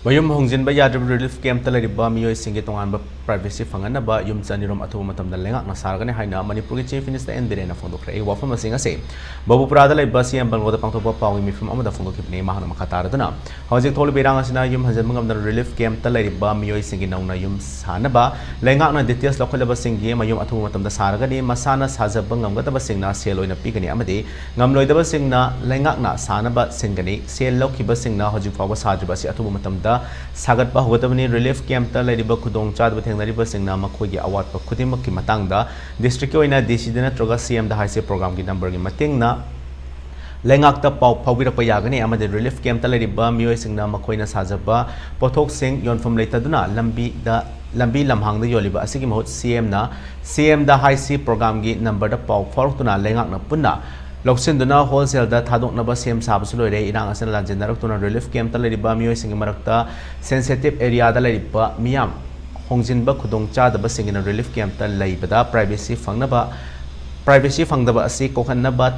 ꯃꯌꯨꯝ ꯍꯣꯡꯖꯤꯟꯕ ꯌꯥꯗ꯭ꯔꯕ ꯔꯤꯂꯤꯐ ꯀꯦꯝꯞꯇ ꯂꯩꯔꯤꯕ ꯃꯤꯑꯣꯏꯁꯤꯡꯒꯤ ꯇꯣꯉꯥꯟꯕ ꯄ꯭ꯔꯥꯏꯚꯦꯁꯤ ꯐꯪꯍꯟꯅꯕ ꯌꯨꯝ ꯆꯅꯤꯔꯣꯝ ꯑꯊꯨꯕ ꯃꯇꯝꯗ ꯂꯩꯉꯥꯛꯅ ꯁꯥꯔꯒꯅꯤ ꯍꯥꯏꯅ ꯃꯅꯤꯄꯨꯔꯒꯤ ꯆꯤꯐ ꯃꯤꯅꯤꯁꯇꯔ ꯑꯦꯟ ꯕꯤꯔꯦꯟꯅ ꯐꯣꯡꯗꯣꯛꯈ꯭ꯔꯦ꯫ ꯋꯥꯐꯝꯁꯤꯡ ꯑꯁꯤ ꯕꯕꯨꯄꯨꯔꯥꯗ ꯂꯩꯕ ꯁꯤꯑꯦꯝ ꯕꯪꯒꯂꯣꯗ ꯄꯥꯡꯊꯣꯛꯄ ꯄꯥꯎꯒꯤ ꯃꯤꯐꯝ ꯑꯃꯗ ꯐꯣꯡꯗꯣꯛꯈꯤꯕꯅꯤ꯫ ꯃꯍꯥꯛꯅ ꯃꯈꯥ ꯇꯥꯔꯗꯨꯅ ꯍꯧꯖꯤꯛ ꯊꯣꯛꯂꯤꯕ ꯏꯔꯥꯡ ꯑꯁꯤꯅ ꯌꯨꯝ ꯍꯟꯖꯤꯟꯕ ꯉꯝꯗꯅ ꯔꯤꯂꯤꯐ ꯀꯦꯝꯞꯇ ꯂꯩꯔꯤꯕ ꯃꯤꯑꯣꯏꯁꯤꯡꯒꯤ ꯅꯧꯅ ꯌꯨꯝ ꯁꯥꯅꯕ ꯂꯩꯉꯥꯛꯅ ꯗꯤꯇꯦꯜꯁ ꯂꯧꯈꯠꯂꯕꯁꯤꯡꯒꯤ ꯃꯌꯨꯝ ꯑꯊꯨꯕ ꯃꯇꯝꯗ ꯁꯥꯔꯒꯅꯤ, ꯃꯁꯥꯅ ꯁꯥꯖꯕ ꯉꯝꯒꯗꯕꯁꯤꯡꯅ ꯁꯦꯜ ꯑꯣꯏꯅ ꯄꯤꯒꯅꯤ ꯑꯃꯗꯤ ꯉꯝꯂꯣꯏꯗꯕꯁꯤꯡꯅ ꯂꯩꯉꯥꯛꯅ ꯁꯥꯅꯕ ꯁꯤꯟꯒꯅꯤ꯫ ꯁꯦꯜ ꯂꯧꯈꯤꯕꯁꯤꯡꯅ ꯍꯧꯖꯤꯛ ꯐꯥꯎꯕ ꯁꯥꯗ꯭ꯔꯤꯕ ꯑꯁꯤ ꯑꯊꯨꯕ ꯃꯇꯝꯗ ꯁꯥꯒꯠꯄ ꯍꯧꯒꯗꯕꯅꯤ꯫ ꯔꯤꯂꯤꯐ ꯀꯦꯝꯞꯇ ꯂꯩꯔꯤꯕ ꯈꯨꯗꯣꯡꯆꯥꯗꯕ ꯊꯦꯡꯅꯔꯤꯕꯁꯤꯡꯅ ꯃꯈꯣꯏꯒꯤ ꯑꯋꯥꯠꯄ ꯈꯨꯗꯤꯡꯃꯛꯀꯤ ꯃꯇꯥꯡꯗ ꯗꯤꯁꯇ꯭ꯔꯤꯛꯀꯤ ꯑꯣꯏꯅ ꯗꯤꯁꯤꯗ ꯅꯠꯇ꯭ꯔꯒ ꯁꯤꯑꯦꯝꯗ ꯍꯥꯏꯁꯦ ꯄ꯭ꯔꯣꯒ꯭ꯔꯥꯝꯒꯤ ꯅꯝꯕꯔꯒꯤ ꯃꯇꯦꯡꯅ ꯂꯩꯉꯥꯛꯇ ꯄꯥꯎ ꯐꯥꯎꯕꯤꯔꯛꯄ ꯌꯥꯒꯅꯤ ꯑꯃꯗꯤ ꯔꯤꯂꯤꯐ ꯀꯦꯝꯞꯇ ꯂꯩꯔꯤꯕ ꯃꯤꯑꯣꯏꯁꯤꯡꯅ ꯃꯈꯣꯏꯅ ꯁꯥꯖꯕ ꯄꯣꯠꯊꯣꯛꯁꯤꯡ ꯌꯣꯟꯐꯝ ꯂꯩꯇꯗꯨꯅ ꯂꯝꯕꯤ ꯂꯝꯍꯥꯡꯗ ꯌꯣꯜꯂꯤꯕ ꯑꯁꯤꯒꯤ ꯃꯍꯨꯠ ꯁꯤꯑꯦꯝꯗ ꯍꯥꯏꯁꯤ ꯄ꯭ꯔꯣꯒ꯭ꯔꯥꯝꯒꯤ ꯅꯝꯕꯔꯗ ꯄꯥꯎ ꯐꯥꯎꯔꯛꯇꯨꯅ ꯂꯩꯉꯥꯛꯅ ꯄꯨꯟꯅ ꯂꯧꯁꯤꯟꯗꯨꯅ ꯍꯣꯜꯁꯦꯜꯗ ꯊꯥꯗꯣꯛꯅꯕ ꯁꯦꯝ ꯁꯥꯕꯁꯨ ꯂꯣꯏꯔꯦ꯫ ꯏꯔꯥꯡ ꯑꯁꯤꯅ ꯂꯥꯟꯖꯦꯟꯅꯔꯛꯇꯨꯅ ꯔꯤꯂꯤꯐ ꯀꯦꯝꯞꯇ ꯂꯩꯔꯤꯕ ꯃꯤꯑꯣꯏꯁꯤꯡꯒꯤ ꯃꯔꯛꯇ ꯁꯦꯟꯁꯤꯇꯤꯚ ꯑꯦꯔꯤꯌꯥꯗ ꯂꯩꯔꯤꯕ ꯃꯤꯌꯥꯝ ꯍꯣꯡꯖꯤꯟꯕ ꯈꯨꯗꯣꯡꯆꯥꯗꯕꯁꯤꯡꯒꯤꯅ ꯔꯤꯂꯤꯐ ꯀꯦꯝꯞꯇ ꯂꯩꯕꯗ ꯄ꯭ꯔꯥꯏꯚꯦꯁꯤ ꯐꯪꯗꯕ ꯑꯁꯤ ꯀꯣꯛꯍꯟꯅꯕ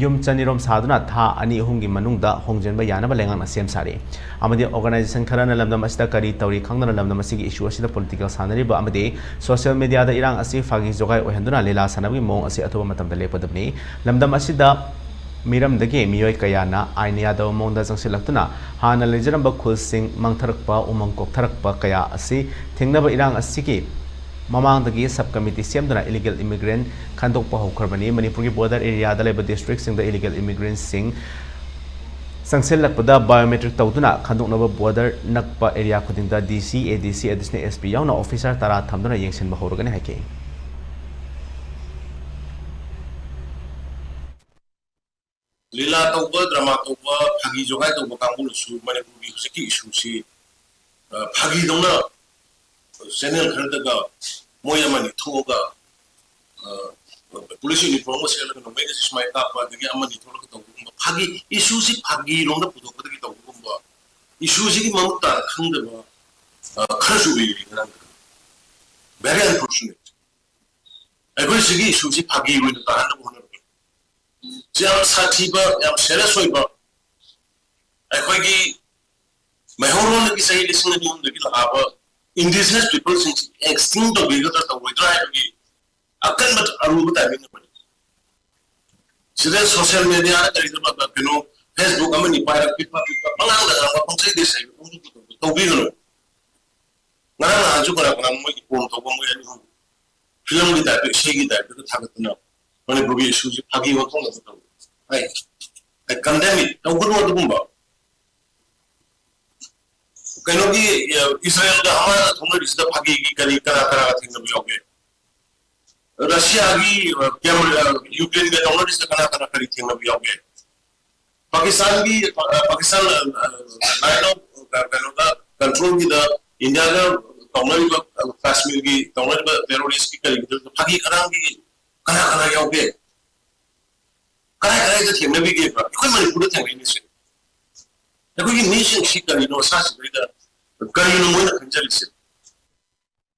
ꯌꯨꯝ ꯆꯅꯤꯔꯣꯝ ꯁꯥꯗꯨꯅ ꯊꯥ 2-3ꯒꯤ ꯃꯅꯨꯡꯗ ꯍꯣꯡꯖꯤꯟꯕ ꯌꯥꯅꯕ ꯂꯩꯉꯥꯛꯅ ꯁꯦꯝ ꯁꯥꯔꯤ꯫ ꯑꯃꯗꯤ ꯑꯣꯔꯒꯅꯥꯏꯖꯦꯁꯟ ꯈꯔꯅ ꯂꯝꯗꯝ ꯑꯁꯤꯗ ꯀꯔꯤ ꯇꯧꯔꯤ ꯈꯪꯗꯅ ꯂꯝꯗꯝ ꯑꯁꯤꯒꯤ ꯏꯁꯨ ꯑꯁꯤꯗ ꯄꯣꯂꯤꯇꯤꯀꯦꯜ ꯁꯥꯟꯅꯔꯤꯕ ꯑꯃꯗꯤ ꯁꯣꯁꯤꯌꯦꯜ ꯃꯤꯗꯤꯌꯥꯗ ꯏꯔꯥꯡ ꯑꯁꯤ ꯐꯥꯒꯤ ꯖꯣꯒꯥꯏ ꯑꯣꯏꯍꯟꯗꯨꯅ ꯂꯤꯂꯥ ꯁꯥꯟꯅꯕꯒꯤ ꯃꯑꯣꯡ ꯑꯁꯤ ꯑꯊꯨꯕ ꯃꯇꯝꯗ ꯂꯦꯞꯀꯗꯕꯅꯤ꯫ ꯂꯝꯗꯝ ꯑꯁꯤꯗ ꯃꯤꯔꯝꯗꯒꯤ ꯃꯤꯑꯣꯏ ꯀꯌꯥꯅ ꯑꯥꯏꯟ ꯌꯥꯗꯕ ꯃꯑꯣꯡꯗ ꯆꯪꯁꯤꯜꯂꯛꯇꯨꯅ ꯍꯥꯟꯅ ꯂꯩꯖꯔꯝꯕ ꯈꯨꯜꯁꯤꯡ ꯃꯥꯡꯊꯔꯛꯄ, ꯎꯃꯪ ꯀꯣꯛꯊꯔꯛꯄ ꯀꯌꯥ ꯑꯁꯤ ꯊꯤꯡꯅꯕ ꯏꯔꯥꯡ ꯑꯁꯤꯒꯤ ꯃꯃꯥꯡꯗꯒꯤ ꯁꯕ ꯀꯃꯤꯇꯤ ꯁꯦꯝꯗꯨꯅ ꯏꯂꯤꯒꯦꯜ ꯏꯃꯤꯒ꯭ꯔꯦꯟꯠ ꯈꯟꯗꯣꯛꯄ ꯍꯧꯈ꯭ꯔꯕꯅꯤ꯫ ꯃꯅꯤꯄꯨꯔꯒꯤ ꯕꯣꯔꯗꯔ ꯑꯦꯔꯤꯌꯥꯗ ꯂꯩꯕ ꯗꯤꯁꯇ꯭ꯔꯤꯛꯁꯤꯡꯗ ꯏꯂꯤꯒꯦꯜ ꯏꯃꯤꯒ꯭ꯔꯦꯟꯠꯁꯤꯡ ꯆꯪꯁꯤꯜꯂꯛꯄꯗ ꯕꯥꯏꯑꯣꯃꯦꯇ꯭ꯔꯤꯛ ꯇꯧꯗꯨꯅ ꯈꯟꯗꯣꯛꯅꯕ ꯕꯣꯔꯗꯔ ꯅꯛꯄ ꯑꯦꯔꯤꯌꯥ ꯈꯨꯗꯤꯡꯗ ꯗꯤꯁꯤ, ꯑꯦꯗꯤꯁꯤ, ꯑꯦꯗꯤꯁꯅꯦꯜ ꯑꯦꯁꯄꯤ ꯌꯥꯎꯅ ꯑꯣꯐꯤꯁꯥꯔ 10 ꯊꯝꯗꯨꯅ ꯌꯦꯡꯁꯤꯟꯕ ꯍꯧꯔꯒꯅꯤ ꯍꯥꯏꯈꯤ꯫ ꯂꯤꯂꯥ ꯇꯧꯕ, ꯗ꯭ꯔꯃꯥ ꯇꯧꯕ, ꯐꯥꯒꯤ ꯖꯣꯒꯥꯏ ꯇꯧꯕ ꯀꯥꯡꯕꯨꯅꯁꯨ ꯃꯅꯤꯄꯨꯔꯒꯤ ꯍꯧꯖꯤꯛꯀꯤ ꯏꯁꯨꯁꯤ ꯐꯥꯒꯤꯗꯧꯅ ꯆꯦꯅꯦꯜ ꯈꯔꯗꯒ ꯃꯣꯏ ꯑꯃꯅꯤ ꯊꯣꯛꯑꯒ ꯄꯨꯂꯤꯁ ꯌꯨꯅꯤꯐꯣꯔꯝ ꯑꯃ ꯁꯦꯠꯂꯒ ꯅꯣꯡꯃꯩ ꯑꯁꯤ ꯁꯨꯃꯥꯏꯅ ꯀꯥꯞꯄ ꯑꯗꯒꯤ ꯑꯃꯅꯤ ꯊꯣꯛꯂꯒ ꯇꯧꯕꯒꯨꯝꯕ ꯐꯥꯒꯤ ꯏꯁꯨꯁꯤ ꯐꯥꯒꯤꯔꯣꯝꯗ ꯄꯨꯊꯣꯛꯄꯗꯒꯤ ꯇꯧꯕꯒꯨꯝꯕ ꯏꯁꯨꯁꯤꯒꯤ ꯃꯃꯨꯠ ꯇꯥꯅ ꯈꯪꯗꯕ ꯈꯔꯁꯨ ꯎꯏꯔꯤ ꯉꯔꯥꯡ ꯚꯦꯔꯤ ꯑꯟꯐꯣꯔꯆꯨꯅꯦꯠ ꯑꯩꯈꯣꯏ ꯁꯤꯒꯤ ꯏꯁꯨꯁꯤ ꯐꯥꯒꯤ ꯑꯣꯏꯅ ꯇꯥꯍꯟꯅꯕ ꯍꯣꯠꯅꯕ ꯌꯥꯝ ꯁꯥꯊꯤꯕ ꯌꯥꯝ ꯁꯦꯔꯤꯌꯁ ꯑꯣꯏꯕ ꯑꯩꯈꯣꯏꯒꯤ ꯃꯩꯍꯧꯔꯣꯟꯗꯒꯤ ꯆꯍꯤ 2000 ꯂꯥꯛꯑꯕ ꯏꯟꯗꯤꯖꯤꯅꯁ ꯄꯤꯄꯜꯁꯤꯡꯁꯤ ꯑꯦꯛꯁꯇꯤꯡ ꯇꯧꯕꯤꯒꯗ꯭ꯔꯥ ꯇꯧꯔꯣꯏꯗ꯭ꯔꯥ ꯍꯥꯏꯕꯒꯤ ꯑꯀꯟꯕ ꯑꯔꯨꯕ ꯇꯥꯏꯃꯤꯡ ꯑꯃꯅꯤ꯫ ꯁꯤꯗ ꯁꯣꯁꯤꯌꯦꯜ ꯃꯤꯗꯤꯌꯥꯗ ꯀꯔꯤꯗ ꯀꯩꯅꯣ ꯐꯦꯁꯕꯨꯛ ꯑꯃꯅꯤ ꯄꯥꯏꯔꯒ ꯄꯤꯛꯄ ꯄꯉꯥꯡꯗ ꯉꯥꯡꯕ ꯄꯪꯆꯩꯗ ꯁꯩꯕ ꯇꯧꯕꯤꯒꯅꯨ꯫ ꯉꯔꯥꯡ ꯅꯍꯥꯟꯁꯨ ꯀꯅꯥ ꯃꯣꯏꯒꯤ ꯀꯣꯜ ꯇꯧꯕ ꯃꯣꯏ ꯑꯅꯤ ꯑꯍꯨꯝ ꯐꯤꯂꯝꯒꯤ ꯇꯥꯏꯞꯇ ꯏꯁꯩꯒꯤ ꯇꯥꯏꯞꯇ ꯊꯥꯒꯠꯇꯅ ꯃꯅꯤꯄꯨꯔꯒꯤ ꯏꯁꯨꯁꯤ ꯐꯥꯒꯤ ꯋꯥꯊꯣꯛꯅꯕ ꯇꯧꯋꯤ꯫ I condemn it. ꯇꯧꯒꯅꯨ ꯑꯗꯨꯒꯨꯝꯕ ꯀꯩꯅꯣꯒꯤ ꯏꯁꯔꯥꯌꯦꯜꯒ ꯍꯃꯥꯁꯒ ꯊꯣꯛꯅꯔꯤꯁꯤꯗ ꯐꯥꯒꯤꯒꯤ ꯀꯅꯥ ꯊꯦꯡꯅꯕ ꯌꯥꯎꯒꯦ? ꯔꯁꯤꯌꯥꯒꯤ ꯌꯨꯀ꯭ꯔꯦꯟꯒ ꯇꯧꯅꯔꯤꯁꯤꯗ ꯀꯅꯥ ꯀꯔꯤ ꯊꯦꯡꯅꯕ ꯌꯥꯎꯒꯦ? ꯄꯥꯀꯤꯁꯇꯥꯟ ꯂꯥꯏꯟ ꯑꯣꯐ ꯀꯩꯅꯣꯗ ꯀꯟꯇ꯭ꯔꯣꯜꯒꯤꯗ ꯏꯟꯗꯤꯌꯥꯒ ꯇꯧꯅꯔꯤꯕ ꯀꯥश्ꯃꯤꯔꯒꯤ ꯇꯧꯅꯔꯤꯕ ꯇꯦꯔꯣꯔꯤꯁꯀꯤ ꯀꯔꯤꯒꯤꯗ ꯐꯥꯒꯤ ꯈꯔꯥꯡꯒꯤ ꯀꯅꯥ ꯌꯥꯎꯒꯦ? ꯀꯗꯥꯏꯗ ꯊꯦꯡꯅꯕꯤꯒꯦꯕ? ꯑꯩꯈꯣꯏ ꯃꯅꯤꯄꯨꯔꯗ ꯊꯦꯡꯅꯩꯅꯤꯁꯦ꯫ ꯑꯩꯈꯣꯏꯒꯤ ꯃꯤꯁꯤꯡꯁꯤ ꯀꯔꯤꯅꯣ ꯁꯥꯁꯤꯗꯩꯗ ꯀꯔꯤꯅꯣ ꯃꯣꯏꯅ ꯈꯟꯖꯔꯤꯁꯦ?